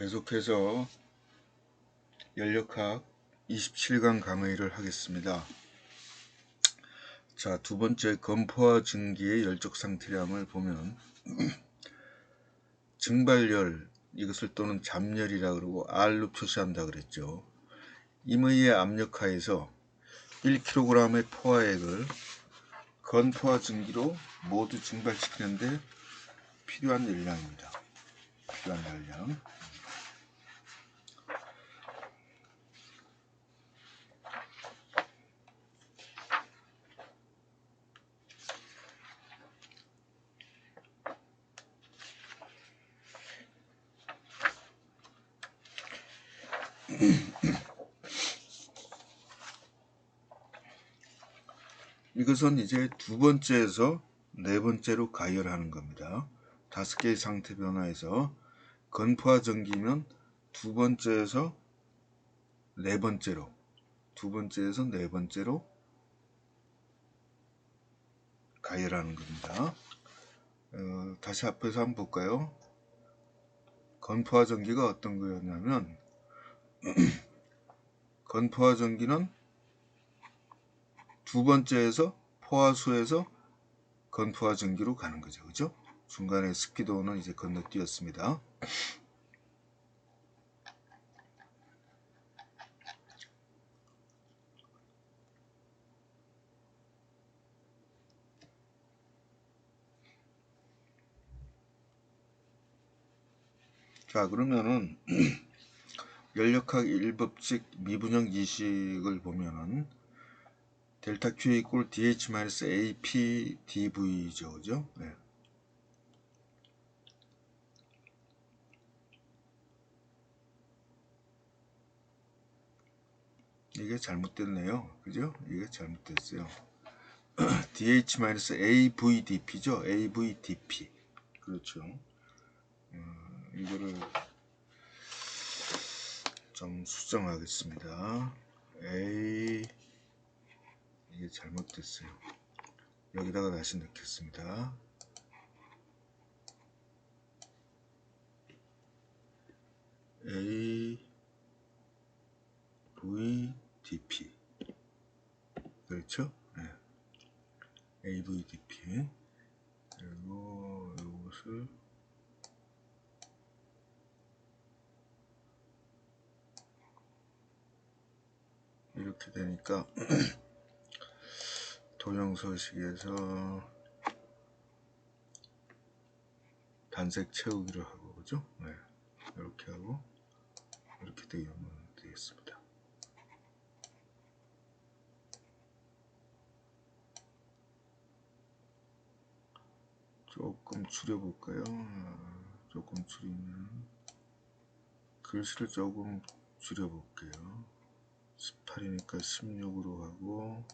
계속해서 연력학 27강 강의를 하겠습니다. 자, 두 번째 건포화 증기의 열적 상태량을 보면 증발열, 이것을 또는 잠열이라 그러고 R로 표시한다 그랬죠. 임의의 압력하에서 1kg의 포화액을 건포화 증기로 모두 증발시키는데 필요한 열량입니다. 필요한 열량. 이것은 이제 두 번째에서 네 번째로 가열하는 겁니다. 다섯 개의 상태 변화에서 건포화 전기면 두 번째에서 네 번째로, 가열하는 겁니다. 다시 앞에서 한번 볼까요? 건포화 전기가 어떤 거였냐면 건포화 전기는 두 번째에서 포화수에서 건포화 전기로 가는 거죠. 그죠? 중간에 스피도는 이제 건너뛰었습니다. 자, 그러면은 연력학 1법칙 미분형 이식을 보면은 델타 Q 이꼴 DH-AP DV죠. 그죠? 네. 이게 잘못됐네요. 그죠? 이게 잘못됐어요. DH-AVDP죠. AVDP. 그렇죠. 이거를 좀 수정하겠습니다. 이게 잘못됐어요. 여기다가 다시 넣겠습니다. AVDP. 그렇죠? 네. AVDP. 그리고 이것을 이렇게 되니까 도형서식에서 단색 채우기로 하고, 그죠? 네. 이렇게 하고 이렇게 되면 되겠습니다. 조금 줄여볼까요? 조금 줄이면 글씨를 조금 줄여볼게요. 18이니까 16으로 하고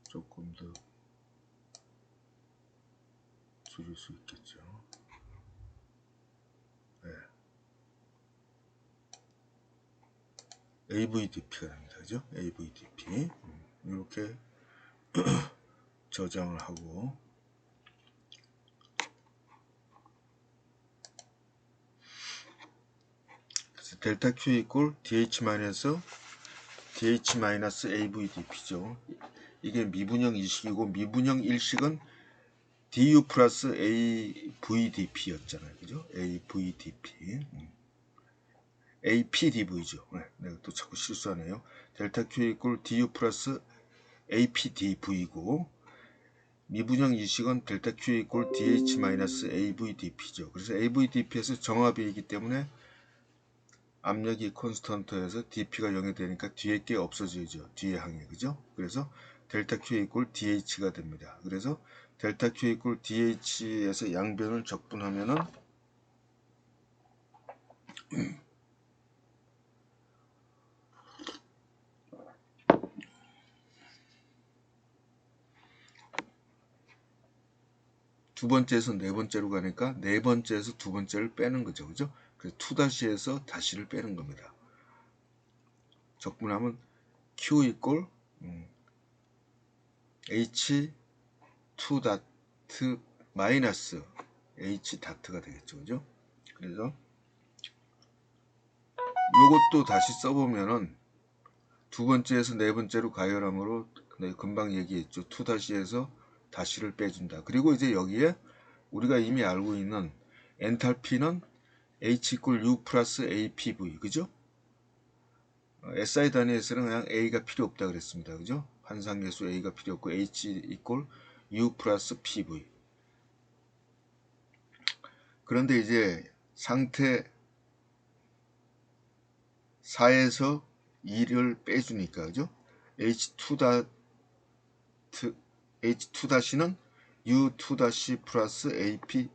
조금 더 줄일 수 있겠죠. 네. AVDP가 됩니다. 그죠? AVDP. 이렇게 저장을 하고 델타 Q 이꼴 DH-AVDP죠. 이게 미분형 이식이고 미분형 일식은 DU 플러스 AVDP였잖아요. 그죠? AVDP. APDV죠. 네, 내가 또 자꾸 실수하네요. 델타 Q 이꼴 DU 플러스 APDV고 미분형 이식은 델타 Q 이꼴 DH-AVDP죠. 그래서 AVDP에서 정압이기 때문에 압력이 콘스턴트에서 dp가 0이 되니까 뒤에 게 없어지죠. 뒤에 항이. 그죠? 그래서 델타 Q 이꼴 DH가 됩니다. 그래서 델타 Q 이꼴 DH에서 양변을 적분하면은 두 번째에서 네 번째로 가니까 네 번째에서 두 번째를 빼는 거죠. 그죠? 그래서 2-에서 다시를 빼는 겁니다. 적분하면 Q 이꼴 H2 다트 마이너스 H 다트가 되겠죠. 그죠? 그래서 요것도 다시 써보면은 두 번째에서 네 번째로 가열함으로 네, 금방 얘기했죠. 2-에서 다시를 빼준다. 그리고 이제 여기에 우리가 이미 알고 있는 엔탈피는 H 이퀄 U 플러스 APV, 그죠? SI 단위에서는 그냥 A가 필요 없다 그랬습니다. 그죠? 환상계수 A가 필요 없고 H 이퀄 U 플러스 PV. 그런데 이제 상태 4에서 2를 빼주니까, 그죠? H2-는 U2- 플러스 AP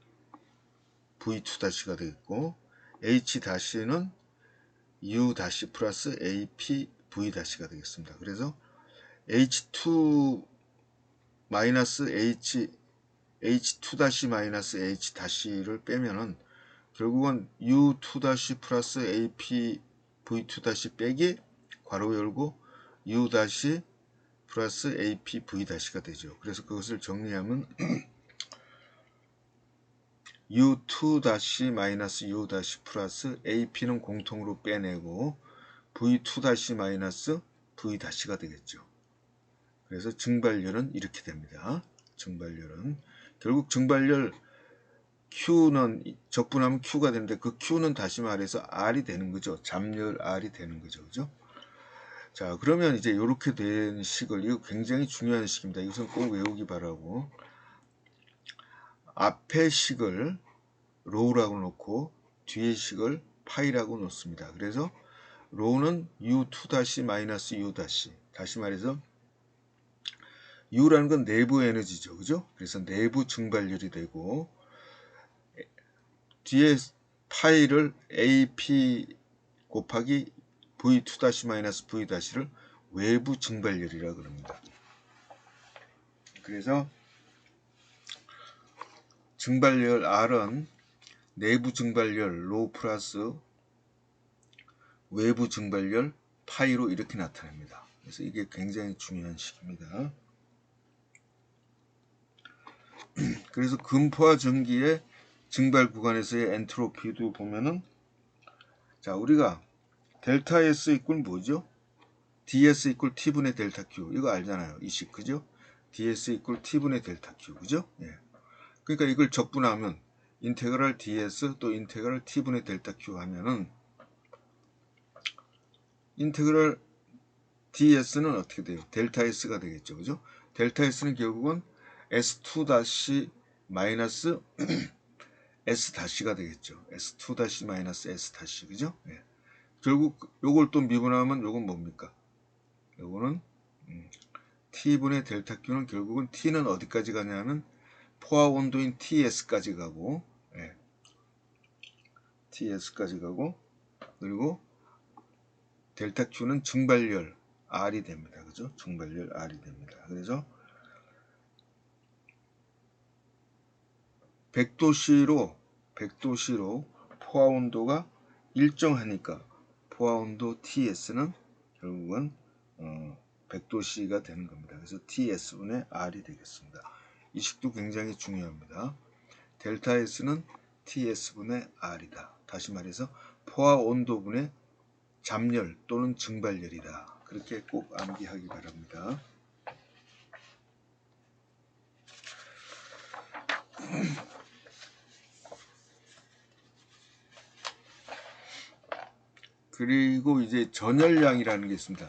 V2-가 되겠고, H-는 U- 플러스 AP V-가 되겠습니다. 그래서 H2 마이너스 H2- 마이너스 H-를 빼면은 결국은 U2- 플러스 AP V2- 빼기 괄호 열고 U- 플러스 AP V-가 되죠. 그래서 그것을 정리하면 U2- 마이너스 U- 플러스 AP는 공통으로 빼내고 V2- 마이너스 V-가 되겠죠. 그래서 증발열은 이렇게 됩니다. 증발열은 결국 증발열 Q는 적분하면 Q가 되는데 그 Q는 다시 말해서 R이 되는 거죠. 잡열 R이 되는 거죠. 그죠? 자, 그러면 이제 이렇게 된 식을, 이거 굉장히 중요한 식입니다. 이것은 꼭 외우기 바라고, 앞에 식을 로우라고 놓고 뒤에 식을 파이라고 놓습니다. 그래서 로우는 U2- 마이너스 U-, 다시 말해서 U라는 건 내부 에너지죠. 그죠? 그래서 내부 증발열이 되고, 뒤에 파이를 AP 곱하기 V2- 마이너스 V-를 외부 증발열이라고 그럽니다. 그래서 증발열 R은 내부 증발열 로 플러스 외부 증발열 파이로 이렇게 나타납니다. 그래서 이게 굉장히 중요한 식입니다. 그래서 금포와 전기의 증발 구간에서의 엔트로피도 보면은, 자, 우리가 델타 S 이퀄 뭐죠? ds 이퀄 t분의 델타 q, 이거 알잖아요. 이 식, 그죠? ds 이퀄 t분의 델타 q, 그죠? 예. 그러니까 이걸 적분하면 인테그랄 ds 또 인테그랄 t분의 델타 q 하면은 인테그랄 ds는 어떻게 돼요? 델타 s가 되겠죠. 그죠? 델타 s는 결국은 s2- 마이너스 s-가 되겠죠. s2- 마이너스 s-, 그죠? 예. 결국 요걸 또 미분하면 요건 뭡니까? 요거는 t분의 델타 q는 결국은 t는 어디까지 가냐면 포화 온도인 ts까지 가고, 예. ts까지 가고, 그리고 델타 q는 증발열 R이 됩니다. 그죠? 증발열 R이 됩니다. 그래서 100도씨로 포화 온도가 일정하니까 포화 온도 TS는 결국은 100도씨가 되는 겁니다. 그래서 TS분의 R이 되겠습니다. 이 식도 굉장히 중요합니다. 델타 S는 TS분의 R이다. 다시 말해서 포화 온도분의 잡열 또는 증발열이다. 그렇게 꼭 암기하기 바랍니다. 그리고 이제 전열량이라는 게 있습니다.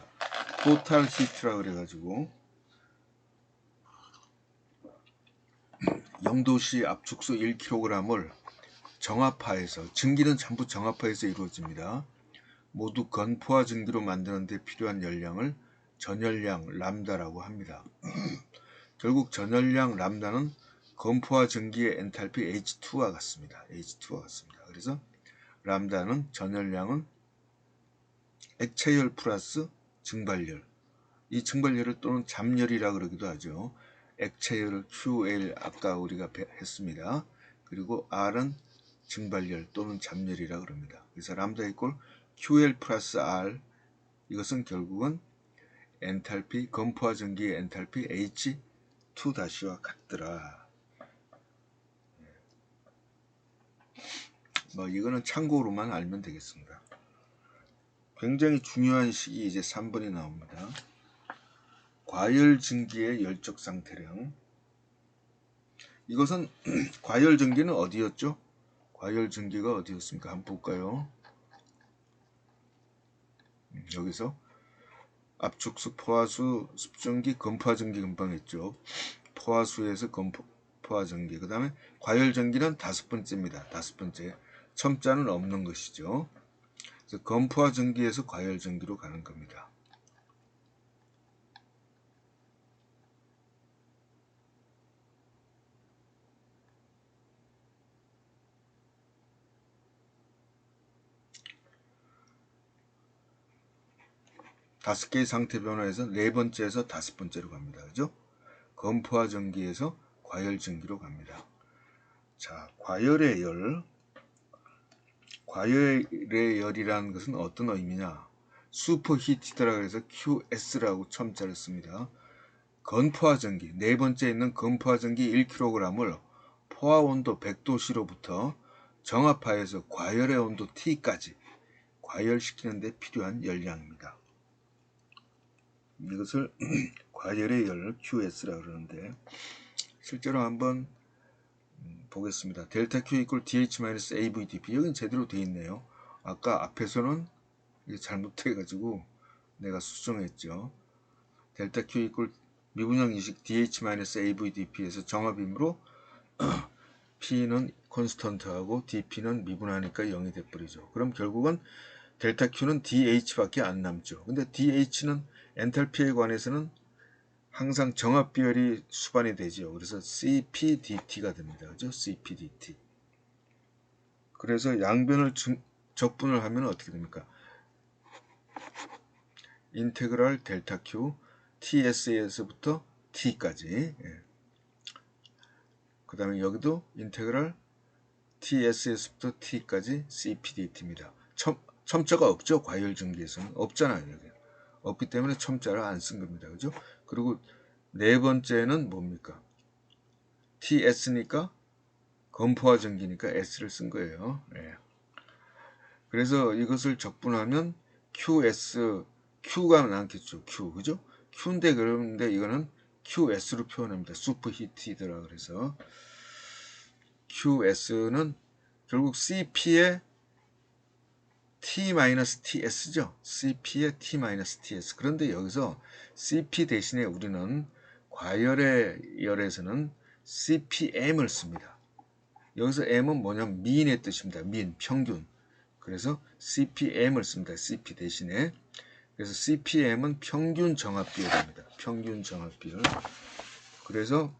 토탈 히트라 그래가지고 0도씨 압축수 1kg을 정압하에서, 증기는 전부 정압하에서 이루어집니다. 모두 건포화 증기로 만드는 데 필요한 열량을 전열량 람다라고 합니다. 결국 전열량 람다는 건포화 증기의 엔탈피 H2와 같습니다. 그래서 람다는 전열량은 액체열 플러스 증발열, 이 증발열을 또는 잡열이라 그러기도 하죠. 액체열을 QL 아까 우리가 했습니다. 그리고 R은 증발열 또는 잡열이라 그럽니다. 그래서 람다 이퀄 QL 플러스 R, 이것은 결국은 엔탈피, 건포화 전기의 엔탈피 H2-와 같더라. 뭐 이거는 참고로만 알면 되겠습니다. 굉장히 중요한 식이 이제 3번이 나옵니다. 과열증기의 열적 상태량. 이것은 과열증기는 어디였죠? 과열증기가 어디였습니까? 한번 볼까요? 여기서 압축수, 포화수, 습증기, 건포화증기 금방 했죠. 포화수에서 포화증기. 그 다음에 과열증기는 5번째입니다. 5번째. 첨자는 없는 것이죠. 그래서 건포화증기에서 과열증기로 가는 겁니다. 다섯 개의 상태 변화에서 네 번째에서 5번째로 갑니다. 그죠? 건포화증기에서 과열증기로 갑니다. 자, 과열의 열. 과열의 열이라는 것은 어떤 의미냐? 슈퍼히티드라고 해서 QS라고 첨자를 씁니다. 건포화증기, 네 번째에 있는 건포화증기 1kg을 포화온도 100도씨로부터 정압하여서 과열의 온도 T까지 과열시키는 데 필요한 열량입니다. 이것을 과열의 열 QS라고 그러는데 실제로 한번 보겠습니다. 델타 Q 이퀄 DH-AVDP. 여긴 제대로 되어 있네요. 아까 앞에서는 이게 잘못해가지고 내가 수정했죠. 델타 Q 이퀄 미분형 이식 DH-AVDP에서 정합이므로 P는 콘스턴트하고 DP는 미분하니까 0이 돼버리죠. 그럼 결국은 델타 Q는 DH밖에 안 남죠. 근데 DH는 엔탈피에 관해서는 항상 정합 비율이 수반이 되죠. 그래서 CPDT가 됩니다. 그죠? CPDT. 그래서 양변을 적분을 하면 어떻게 됩니까? 인테그랄 델타 Q TS에서부터 T까지. 예. 그 다음에 여기도 인테그랄 TS에서부터 T까지 CPDT입니다. 첨자가 없죠? 과열증기에서는 없잖아요. 여기. 없기 때문에 첨자를 안 쓴 겁니다. 그죠? 그리고 네 번째는 뭡니까? TS니까 건포화증기니까 S를 쓴 거예요. 예. 그래서 이것을 적분하면 QS, Q가 남겠죠. Q, 그죠? Q인데 그런데 이거는 QS로 표현합니다. 슈퍼히티드라 그래서 QS는 결국 CP의 T-TS죠. CP의 T-TS. 그런데 여기서 CP 대신에 우리는 과열의 열에서는 CPM을 씁니다. 여기서 M은 뭐냐면 mean의 뜻입니다. mean, 평균. 그래서 CPM을 씁니다. CP 대신에. 그래서 CPM은 평균 정합 비율입니다. 평균 정합 비율. 그래서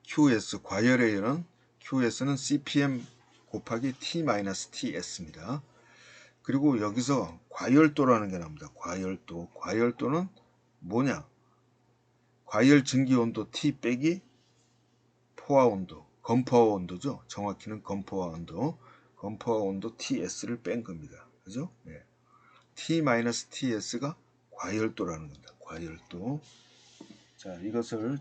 QS, 과열의 열은 QS는 CPM 곱하기 T-TS입니다. 그리고 여기서 과열도라는 게 나옵니다. 과열도. 과열도는 뭐냐? 과열 증기 온도 T 빼기 포화 온도. 건포화 온도죠. 정확히는 건포화 온도. 건포화 온도 TS를 뺀 겁니다. 그죠? 네. T-TS가 과열도라는 겁니다. 과열도. 자, 이것을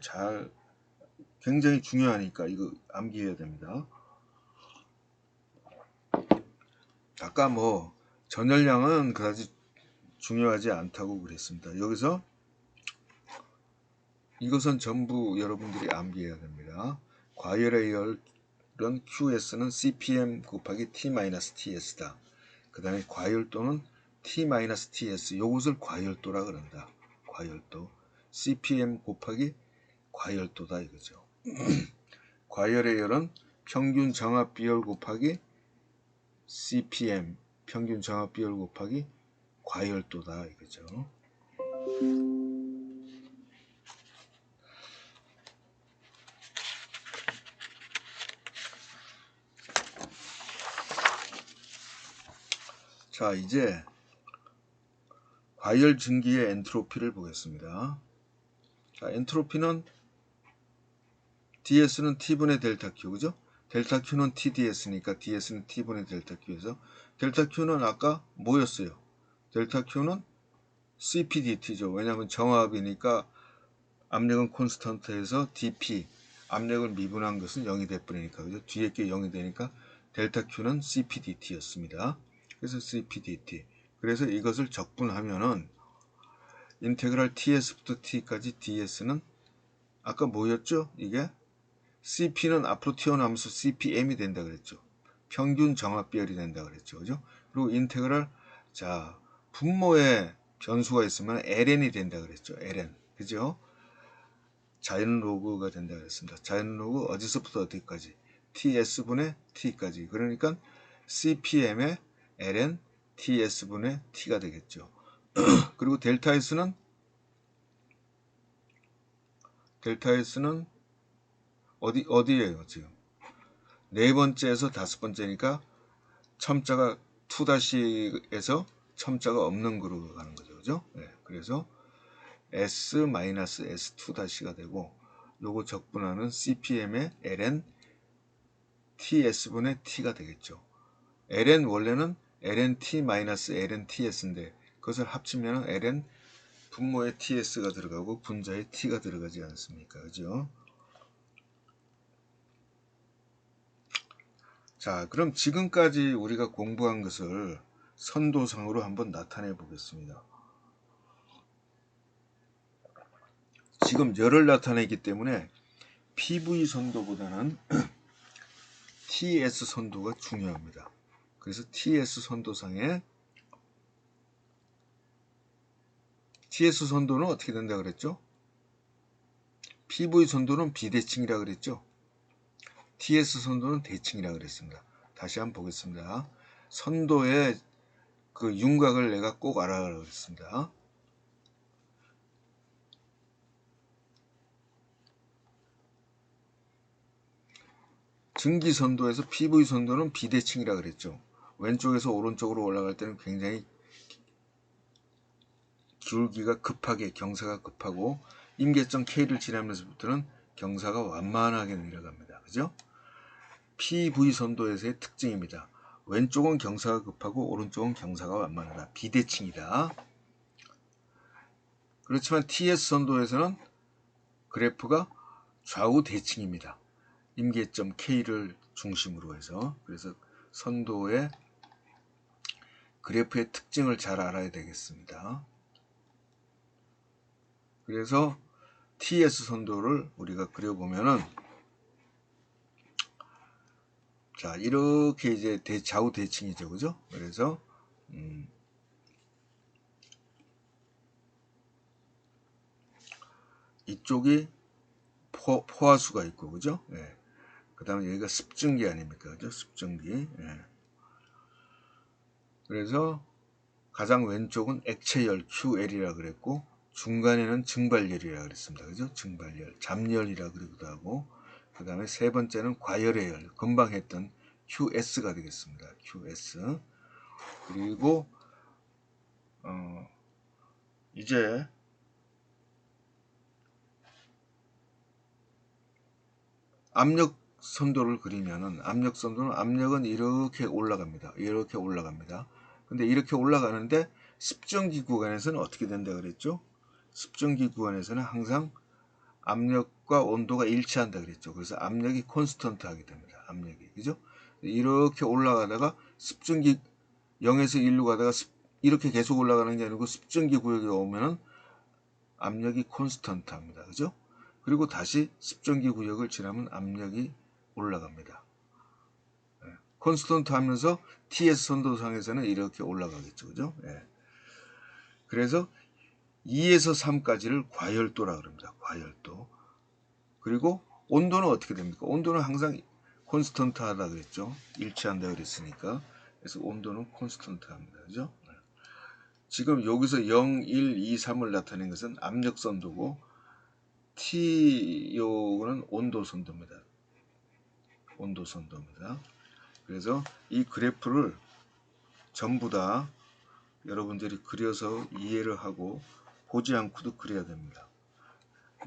굉장히 중요하니까 이거 암기해야 됩니다. 아까 전열량은 그다지 중요하지 않다고 그랬습니다. 여기서 이것은 전부 여러분들이 암기해야 됩니다. 과열의 열은 QS는 CPM 곱하기 T-TS다. 그 다음에 과열도는 T-TS. 이것을 과열도라 그런다. 과열도. CPM 곱하기 과열도다 이거죠. 과열의 열은 평균 정합 비율 곱하기 CPM, 평균 정합 비율 곱하기 과열도다 이거죠. 자, 이제 과열 증기의 엔트로피를 보겠습니다. 자, 엔트로피는 DS는 T분의 델타 Q, 그죠? 델타 Q는 TDS니까 DS는 T분의 델타 Q에서 델타 Q는 아까 뭐였어요? 델타 Q는 CPDT죠. 왜냐하면 정압이니까 압력은 콘스턴트에서 DP, 압력을 미분한 것은 0이 돼버리니까, 그죠? 뒤에 게 0이 되니까 델타 Q는 CPDT였습니다. 그래서 CPDT. 그래서 이것을 적분하면은 인테그랄 TS부터 T까지 DS는 아까 뭐였죠? 이게 CP는 앞으로 튀어나오면서 CPM이 된다 그랬죠. 평균 정합비열이 된다 그랬죠. 그죠? 그리고 인테그랄, 자, 분모에 변수가 있으면 ln이 된다 그랬죠. ln. 그죠? 자연 로그가 된다 그랬습니다. 자연 로그 어디서부터 어디까지? ts분의 t까지. 그러니까 cpm의 ln ts분의 t가 되겠죠. 그리고 델타 S는 어디예요, 지금? 네 번째에서 다섯 번째니까 첨자가 2-에서 첨자가 없는 그룹으로 가는 거죠. 그죠? 네, 그래서 S-S2-가 되고 요거 적분하는 CPM의 ln TS분의 T가 되겠죠. ln 원래는 ln-ln TS인데 그것을 합치면 ln 분모에 TS가 들어가고 분자에 T가 들어가지 않습니까? 그죠? 자, 그럼 지금까지 우리가 공부한 것을 선도상으로 한번 나타내 보겠습니다. 지금 열을 나타내기 때문에 PV 선도보다는 TS 선도가 중요합니다. 그래서 TS 선도상에 TS 선도는 어떻게 된다 그랬죠? PV 선도는 비대칭이라 그랬죠? TS 선도는 대칭이라 그랬습니다. 다시 한번 보겠습니다. 선도의 그 윤곽을 내가 꼭 알아가라고 그랬습니다. 증기선도에서 PV선도는 비대칭이라 그랬죠. 왼쪽에서 오른쪽으로 올라갈 때는 굉장히 기울기가 급하게 경사가 급하고 임계점 K를 지나면서부터는 경사가 완만하게 내려갑니다. 그죠? PV선도에서의 특징입니다. 왼쪽은 경사가 급하고 오른쪽은 경사가 완만하다. 비대칭이다. 그렇지만 TS선도에서는 그래프가 좌우 대칭입니다. 임계점 K를 중심으로 해서. 그래서 선도의 그래프의 특징을 잘 알아야 되겠습니다. 그래서 TS 선도를 우리가 그려보면은, 자, 이렇게 이제 좌우 대칭이죠. 그죠? 그래서, 이쪽이 포화수가 있고, 그죠? 예. 그 다음에 여기가 습증기 아닙니까? 그죠? 습증기. 예. 그래서 가장 왼쪽은 액체열 QL이라 그랬고, 중간에는 증발열이라 그랬습니다. 그죠? 증발열, 잠열이라 그러기도 하고, 그 다음에 세 번째는 과열의 열, 금방 했던 QS가 되겠습니다. QS. 그리고 이제 압력 선도를 그리면은 압력 선도는 압력은 이렇게 올라갑니다. 이렇게 올라갑니다. 근데 이렇게 올라가는데 습증기 구간에서는 어떻게 된다 그랬죠? 습증기 구간에서는 항상 압력과 온도가 일치한다 그랬죠. 그래서 압력이 콘스턴트 하게 됩니다. 압력이. 그죠? 이렇게 올라가다가 습증기 0에서 1로 가다가 이렇게 계속 올라가는 게 아니고 습증기 구역에 오면은 압력이 콘스턴트 합니다. 그죠? 그리고 다시 습증기 구역을 지나면 압력이 올라갑니다. 콘스턴트 하면서 TS 선도상에서는 이렇게 올라가겠죠. 그죠? 예. 그래서 2에서 3까지를 과열도라 그럽니다. 과열도. 그리고 온도는 어떻게 됩니까? 온도는 항상 콘스턴트 하다 그랬죠. 일치한다 그랬으니까. 그래서 온도는 콘스턴트 합니다. 그죠? 지금 여기서 0, 1, 2, 3을 나타낸 것은 압력 선도고 T 요는 온도 선도입니다. 온도 선도입니다. 그래서 이 그래프를 전부 다 여러분들이 그려서 이해를 하고 보지 않고도 그려야 됩니다.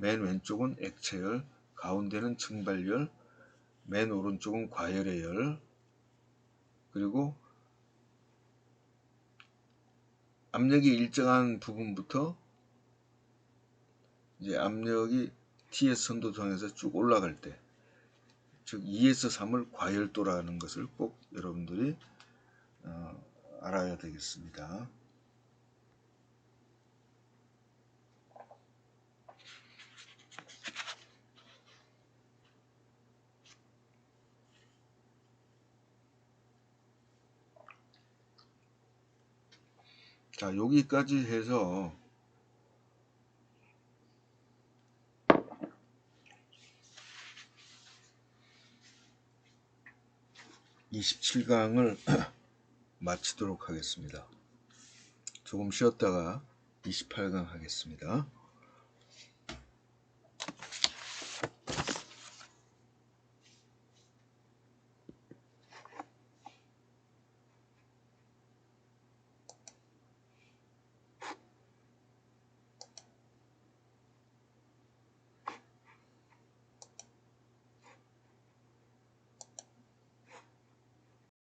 맨 왼쪽은 액체열, 가운데는 증발열, 맨 오른쪽은 과열의 열, 그리고 압력이 일정한 부분부터 이제 압력이 TS 선도선에서 쭉 올라갈 때 즉 2에서 3을 과열도라는 것을 꼭 여러분들이 알아야 되겠습니다. 자, 여기까지 해서 27강을 마치도록 하겠습니다. 조금 쉬었다가 28강 하겠습니다.